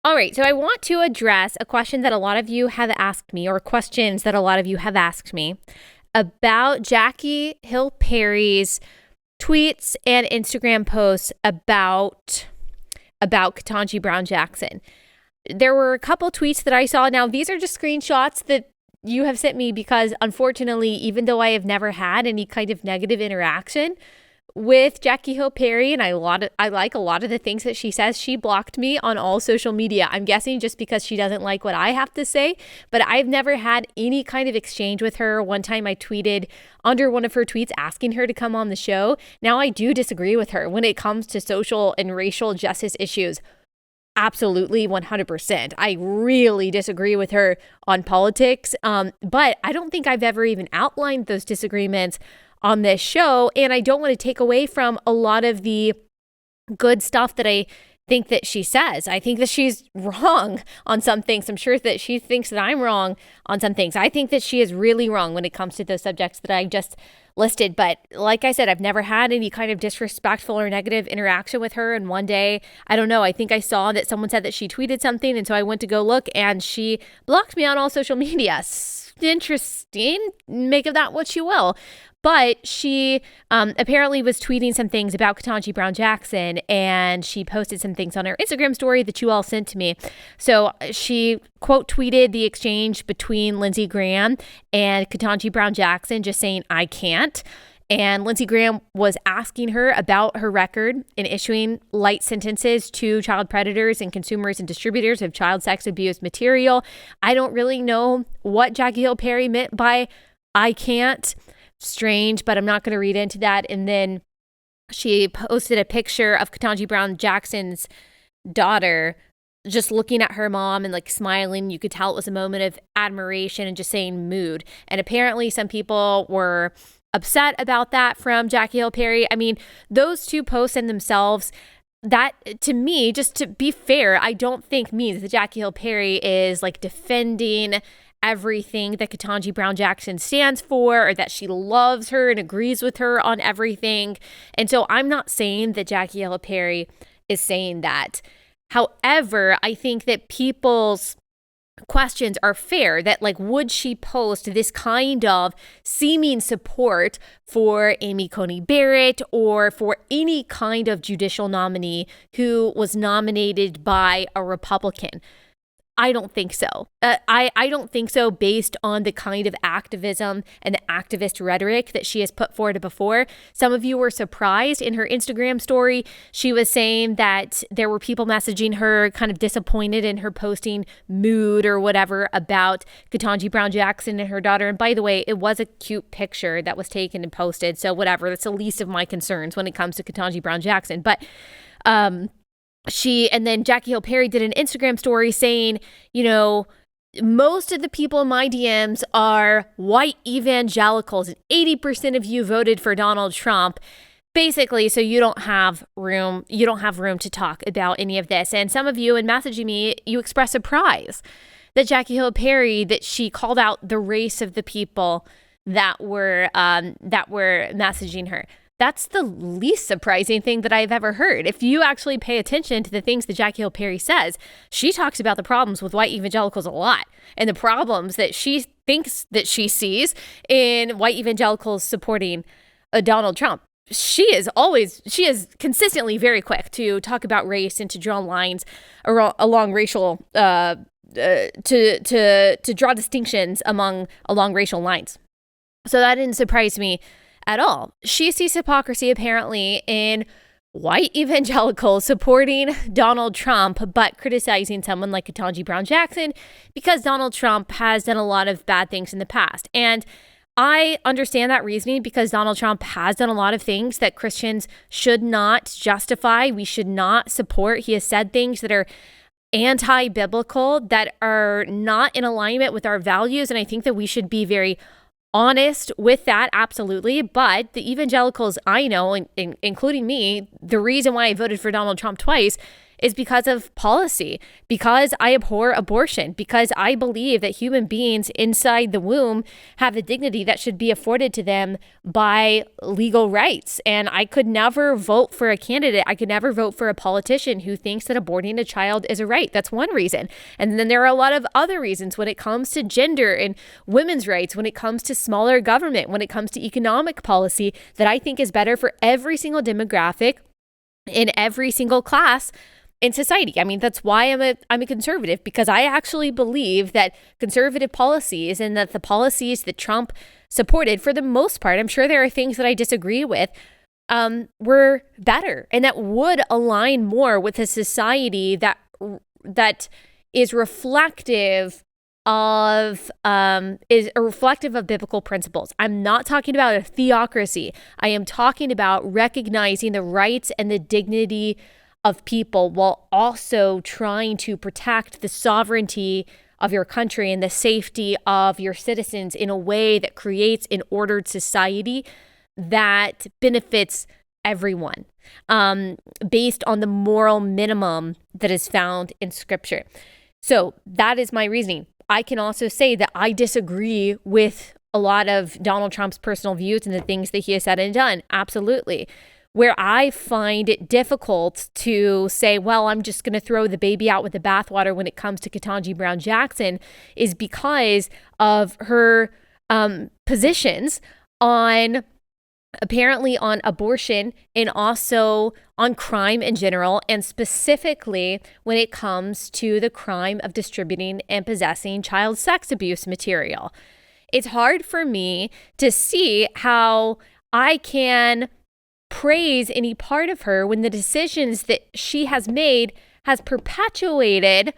All right, so I want to address a question that a lot of you have asked me, or questions that a lot of you have asked me about Jackie Hill Perry's tweets and Instagram posts about Ketanji Brown Jackson. There were a couple tweets that I saw. Now, these are just screenshots that you have sent me because, unfortunately, even though I have never had any kind of negative interaction with Jackie Hill Perry, and I like a lot of the things that she says, she blocked me on all social media. I'm guessing just because she doesn't like what I have to say, but I've never had any kind of exchange with her. One time I tweeted under one of her tweets asking her to come on the show. Now, I do disagree with her when it comes to social and racial justice issues. Absolutely, 100%. I really disagree with her on politics, but I don't think I've ever even outlined those disagreements on this show, and I don't want to take away from a lot of the good stuff that I think that she says. I think that she's wrong on some things. I'm sure that she thinks that I'm wrong on some things. I think that she is really wrong when it comes to those subjects that I just listed. But like I said, I've never had any kind of disrespectful or negative interaction with her. And one day, I don't know, I think I saw that someone said that she tweeted something. And so I went to go look, and she blocked me on all social media. Interesting. Make of that what you will. But she apparently was tweeting some things about Ketanji Brown Jackson, and she posted some things on her Instagram story that you all sent to me. So she quote tweeted the exchange between Lindsey Graham and Ketanji Brown Jackson, just saying, "I can't." And Lindsey Graham was asking her about her record in issuing light sentences to child predators and consumers and distributors of child sex abuse material. I don't really know what Jackie Hill Perry meant by "I can't." Strange, but I'm not going to read into that. And then she posted a picture of Ketanji Brown Jackson's daughter just looking at her mom and like smiling. You could tell it was a moment of admiration and just saying mood. And apparently some people were upset about that from Jackie Hill Perry. I mean, those two posts in themselves, that to me, just to be fair, I don't think means that Jackie Hill Perry is like defending everything that Ketanji Brown Jackson stands for, or that she loves her and agrees with her on everything. And so I'm not saying that Jackie Hill Perry is saying that. However, I think that people's questions are fair, that like, would she post this kind of seeming support for Amy Coney Barrett or for any kind of judicial nominee who was nominated by a Republican? I don't think so. I don't think so based on the kind of activism and the activist rhetoric that she has put forward before. Some of you were surprised in her Instagram story. She was saying that there were people messaging her kind of disappointed in her posting mood or whatever about Ketanji Brown Jackson and her daughter. And by the way, it was a cute picture that was taken and posted. So whatever, that's the least of my concerns when it comes to Ketanji Brown Jackson. But and then Jackie Hill Perry did an Instagram story saying, most of the people in my DMs are white evangelicals and 80% of you voted for Donald Trump. Basically, so you don't have room to talk about any of this. And some of you in messaging me, you express surprise that Jackie Hill Perry, that she called out the race of the people that were messaging her. That's the least surprising thing that I've ever heard. If you actually pay attention to the things that Jackie Hill Perry says, she talks about the problems with white evangelicals a lot and the problems that she thinks that she sees in white evangelicals supporting Donald Trump. She is consistently very quick to talk about race and to draw lines along racial, to draw distinctions along racial lines. So that didn't surprise me at all. She sees hypocrisy apparently in white evangelicals supporting Donald Trump, but criticizing someone like Ketanji Brown Jackson because Donald Trump has done a lot of bad things in the past. And I understand that reasoning because Donald Trump has done a lot of things that Christians should not justify. We should not support. He has said things that are anti-biblical, that are not in alignment with our values. And I think that we should be very honest with that, absolutely. But the evangelicals I know, including me, the reason why I voted for Donald Trump twice is because of policy, because I abhor abortion, because I believe that human beings inside the womb have a dignity that should be afforded to them by legal rights. And I could never vote for a candidate. I could never vote for a politician who thinks that aborting a child is a right. That's one reason. And then there are a lot of other reasons when it comes to gender and women's rights, when it comes to smaller government, when it comes to economic policy, that I think is better for every single demographic in every single class in society. I mean, that's why I'm a conservative, because I actually believe that conservative policies and that the policies that Trump supported, for the most part, I'm sure there are things that I disagree with, were better and that would align more with a society that is reflective of biblical principles. I'm not talking about a theocracy. I am talking about recognizing the rights and the dignity of people while also trying to protect the sovereignty of your country and the safety of your citizens in a way that creates an ordered society that benefits everyone, based on the moral minimum that is found in Scripture. So that is my reasoning. I can also say that I disagree with a lot of Donald Trump's personal views and the things that he has said and done. Absolutely. Where I find it difficult to say, well, I'm just going to throw the baby out with the bathwater when it comes to Ketanji Brown Jackson is because of her positions apparently on abortion and also on crime in general, and specifically when it comes to the crime of distributing and possessing child sex abuse material. It's hard for me to see how I can praise any part of her when the decisions that she has made has perpetuated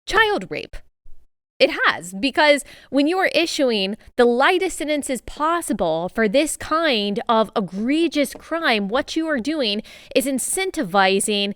child rape. It has, because when you are issuing the lightest sentences possible for this kind of egregious crime, what you are doing is incentivizing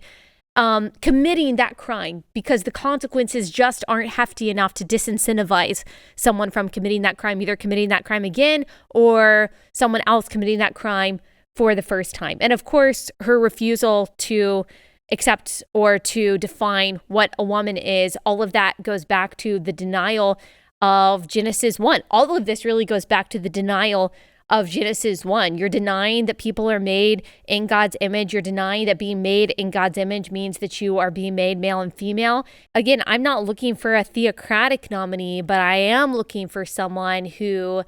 committing that crime, because the consequences just aren't hefty enough to disincentivize someone from committing that crime, either committing that crime again or someone else committing that crime for the first time. And of course, her refusal to accept or to define what a woman is, all of that goes back to the denial of Genesis 1. All of this really goes back to the denial of Genesis 1. You're denying that people are made in God's image. You're denying that being made in God's image means that you are being made male and female. Again, I'm not looking for a theocratic nominee, but I am looking for someone who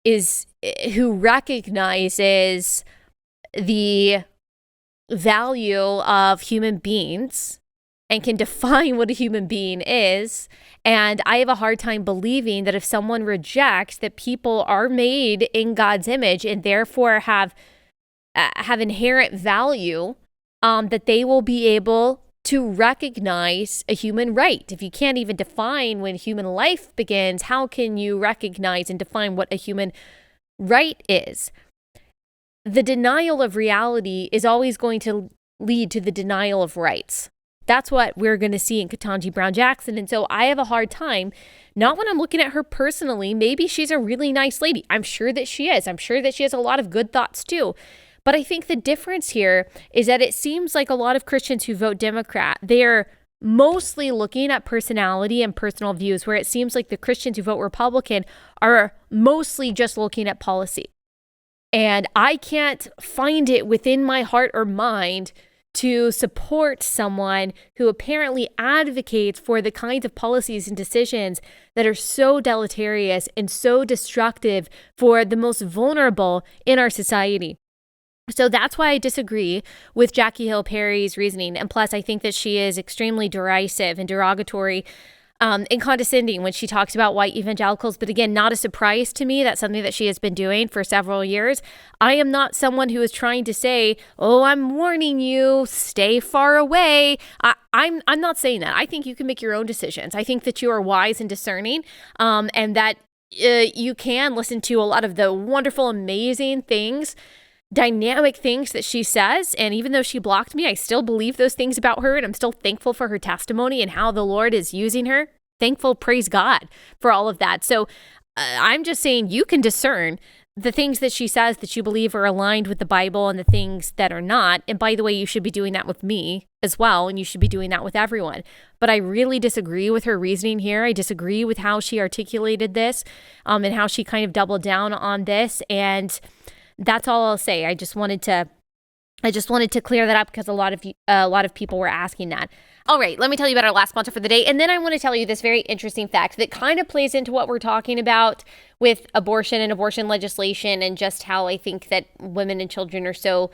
recognizes the value of human beings and can define what a human being is. And I have a hard time believing that if someone rejects that people are made in God's image and therefore have inherent value, that they will be able to recognize a human right. If you can't even define when human life begins, how can you recognize and define what a human right is? The denial of reality is always going to lead to the denial of rights. That's what we're going to see in Ketanji Brown Jackson. And so I have a hard time, not when I'm looking at her personally. Maybe she's a really nice lady. I'm sure that she is. I'm sure that she has a lot of good thoughts too. But I think the difference here is that it seems like a lot of Christians who vote Democrat, they're mostly looking at personality and personal views, where it seems like the Christians who vote Republican are mostly just looking at policy. And I can't find it within my heart or mind to support someone who apparently advocates for the kinds of policies and decisions that are so deleterious and so destructive for the most vulnerable in our society. So that's why I disagree with Jackie Hill Perry's reasoning. And plus, I think that she is extremely derisive and derogatory and condescending when she talks about white evangelicals. But again, not a surprise to me. That's something that she has been doing for several years. I am not someone who is trying to say, oh, I'm warning you, stay far away. I'm not saying that. I think you can make your own decisions. I think that you are wise and discerning, and that you can listen to a lot of the wonderful, amazing things, dynamic things that she says. And even though she blocked me, I still believe those things about her. And I'm still thankful for her testimony and how the Lord is using her. Thankful, praise God for all of that. So I'm just saying you can discern the things that she says that you believe are aligned with the Bible and the things that are not. And by the way, you should be doing that with me as well. And you should be doing that with everyone. But I really disagree with her reasoning here. I disagree with how she articulated this, and how she kind of doubled down on this. And that's all I'll say. I just wanted to clear that up because a lot of people were asking that. All right, let me tell you about our last sponsor for the day. And then I want to tell you this very interesting fact that kind of plays into what we're talking about with abortion and abortion legislation, and just how I think that women and children are so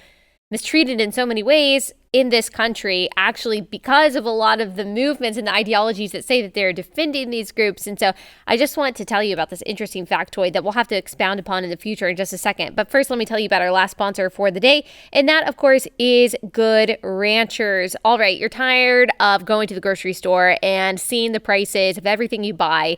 mistreated in so many ways in this country, actually because of a lot of the movements and the ideologies that say that they're defending these groups. And so I just want to tell you about this interesting factoid that we'll have to expound upon in the future in just a second. But first, let me tell you about our last sponsor for the day. And that, of course, is Good Ranchers. All right, you're tired of going to the grocery store and seeing the prices of everything you buy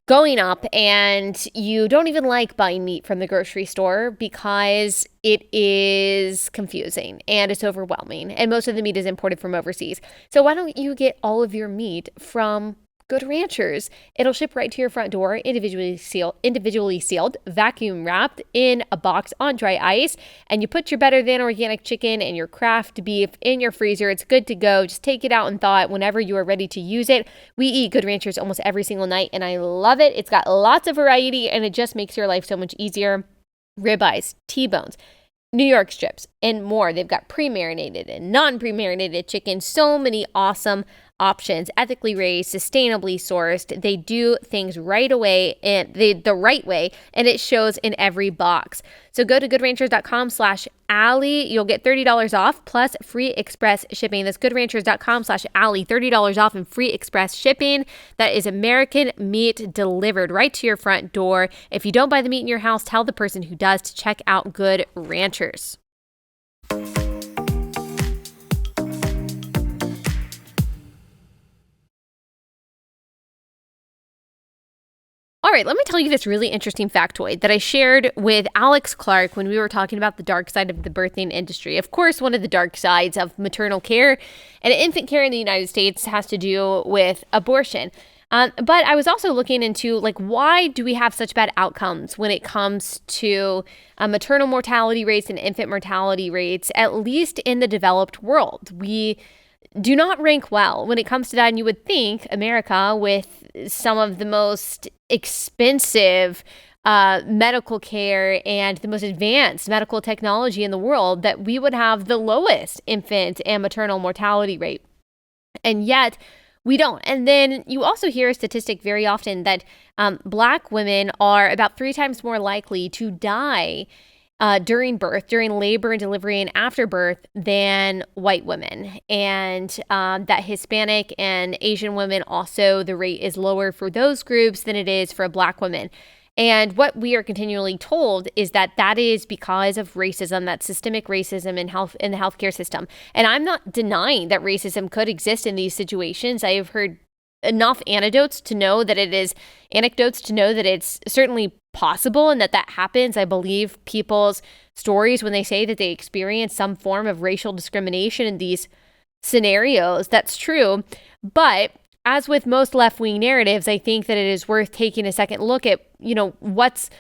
going up, and you don't even like buying meat from the grocery store because it is confusing and it's overwhelming, and most of the meat is imported from overseas. So why don't you get all of your meat from Good Ranchers? It'll ship right to your front door, individually sealed, vacuum wrapped in a box on dry ice, and you put your better than organic chicken and your craft beef in your freezer. It's good to go. Just take it out and thaw it whenever you are ready to use it. We eat Good Ranchers almost every single night, and I love it. It's got lots of variety, and it just makes your life so much easier. Ribeyes, T-bones, New York strips, and more. They've got pre-marinated and non-pre-marinated chicken. So many awesome options, ethically raised, sustainably sourced. They do things right away and the right way, and it shows in every box. So go to goodranchers.com/Allie. You'll get $30 off plus free express shipping. That's goodranchers.com/Allie. $30 off and free express shipping. That is American meat delivered right to your front door. If you don't buy the meat in your house, tell the person who does to check out Good Ranchers. All right, let me tell you this really interesting factoid that I shared with Alex Clark when we were talking about the dark side of the birthing industry. Of course, one of the dark sides of maternal care and infant care in the United States has to do with abortion. But I was also looking into, why do we have such bad outcomes when it comes to maternal mortality rates and infant mortality rates, at least in the developed world? We do not rank well when it comes to that. And you would think America, with some of the most expensive medical care and the most advanced medical technology in the world, that we would have the lowest infant and maternal mortality rate. And yet we don't. And then you also hear a statistic very often that Black women are about 3 times more likely to die during birth, during labor and delivery and after birth than white women. And that Hispanic and Asian women also, the rate is lower for those groups than it is for Black women. And what we are continually told is that that is because of racism, that systemic racism in the healthcare system. And I'm not denying that racism could exist in these situations. I have heard enough anecdotes to know that it's certainly possible and that happens. I believe people's stories when they say that they experience some form of racial discrimination in these scenarios. That's true. But as with most left-wing narratives, I think that it is worth taking a second look at, what's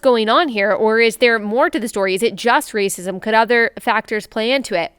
going on here, or is there more to the story? Is it just racism? Could other factors play into it?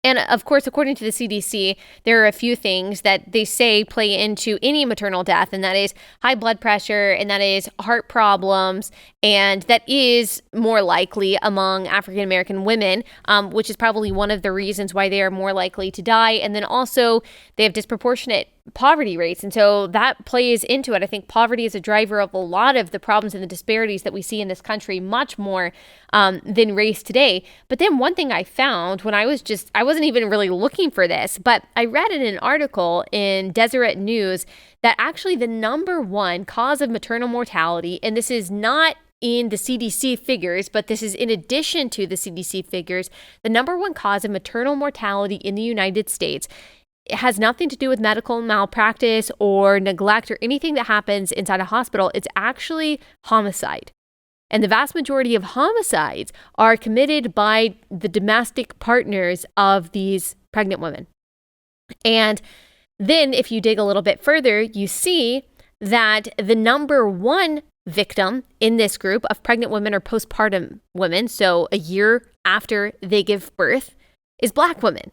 And of course, according to the CDC, there are a few things that they say play into any maternal death, and that is high blood pressure, and that is heart problems, and that is more likely among African American women, which is probably one of the reasons why they are more likely to die. And then also they have disproportionate poverty rates. And so that plays into it. I think poverty is a driver of a lot of the problems and the disparities that we see in this country, much more than race today. But then one thing I found when I wasn't even really looking for this, but I read in an article in Deseret News that actually the number one cause of maternal mortality, and this is not in the CDC figures, but this is in addition to the CDC figures, the number one cause of maternal mortality in the United States, it has nothing to do with medical malpractice or neglect or anything that happens inside a hospital. It's actually homicide. And the vast majority of homicides are committed by the domestic partners of these pregnant women. And then if you dig a little bit further, you see that the number one victim in this group of pregnant women or postpartum women, so a year after they give birth, is Black women.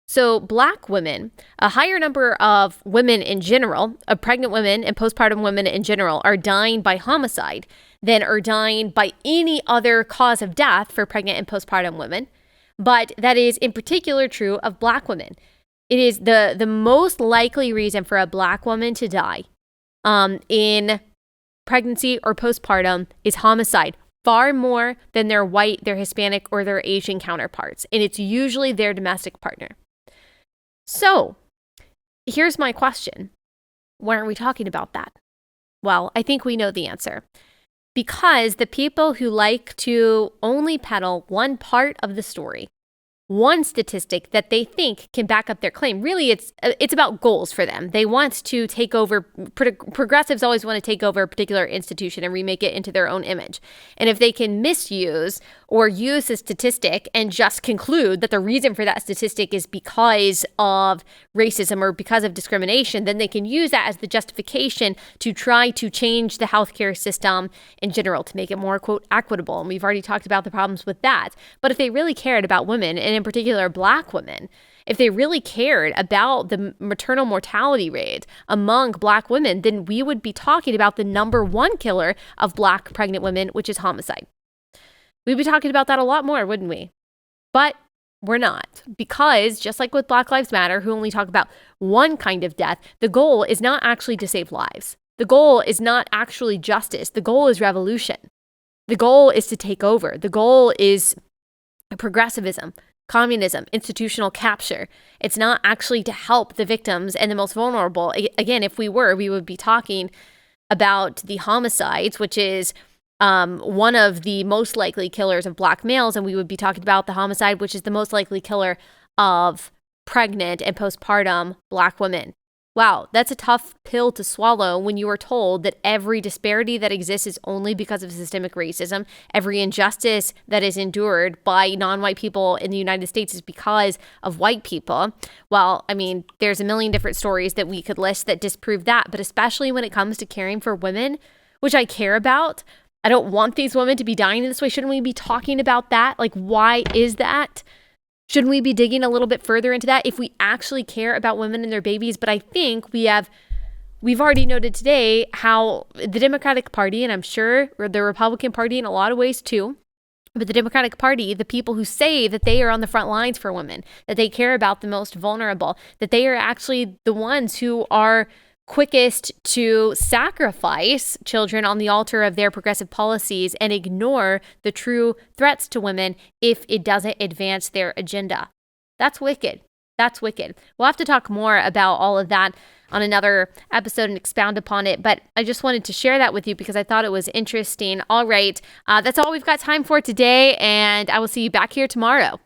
So Black women, a higher number of women in general, of pregnant women and postpartum women in general, are dying by homicide than are dying by any other cause of death for pregnant and postpartum women. But that is in particular true of Black women. It is the most likely reason for a Black woman to die in pregnancy or postpartum is homicide, far more than their white, their Hispanic, or their Asian counterparts. And it's usually their domestic partner. So here's my question. Why aren't we talking about that? Well, I think we know the answer. Because the people who like to only peddle one part of the story, one statistic that they think can back up their claim, really it's about goals for them. They want to take over, progressives always want to take over a particular institution and remake it into their own image. And if they can misuse or use a statistic and just conclude that the reason for that statistic is because of racism or because of discrimination, then they can use that as the justification to try to change the healthcare system in general to make it more, quote, equitable. And we've already talked about the problems with that. But if they really cared about women, and in particular Black women, if they really cared about the maternal mortality rate among Black women, then we would be talking about the number one killer of Black pregnant women, which is homicide. We'd be talking about that a lot more, wouldn't we? But we're not, because just like with Black Lives Matter, who only talk about one kind of death, the goal is not actually to save lives. The goal is not actually justice. The goal is revolution. The goal is to take over. The goal is progressivism, communism, institutional capture. It's not actually to help the victims and the most vulnerable. Again, if we were, we would be talking about the homicides, which is one of the most likely killers of Black males, and we would be talking about the homicide, which is the most likely killer of pregnant and postpartum Black women. Wow, that's a tough pill to swallow when you are told that every disparity that exists is only because of systemic racism. Every injustice that is endured by non-white people in the United States is because of white people. Well, I mean, there's a million different stories that we could list that disprove that, but especially when it comes to caring for women, which I care about, I don't want these women to be dying in this way. Shouldn't we be talking about that? Like, why is that? Shouldn't we be digging a little bit further into that if we actually care about women and their babies? But I think we've already noted today how the Democratic Party, and I'm sure the Republican Party in a lot of ways too, but the Democratic Party, the people who say that they are on the front lines for women, that they care about the most vulnerable, that they are actually the ones who are quickest to sacrifice children on the altar of their progressive policies and ignore the true threats to women if it doesn't advance their agenda. That's wicked. That's wicked. We'll have to talk more about all of that on another episode and expound upon it, but I just wanted to share that with you because I thought it was interesting. All right, that's all we've got time for today, and I will see you back here tomorrow.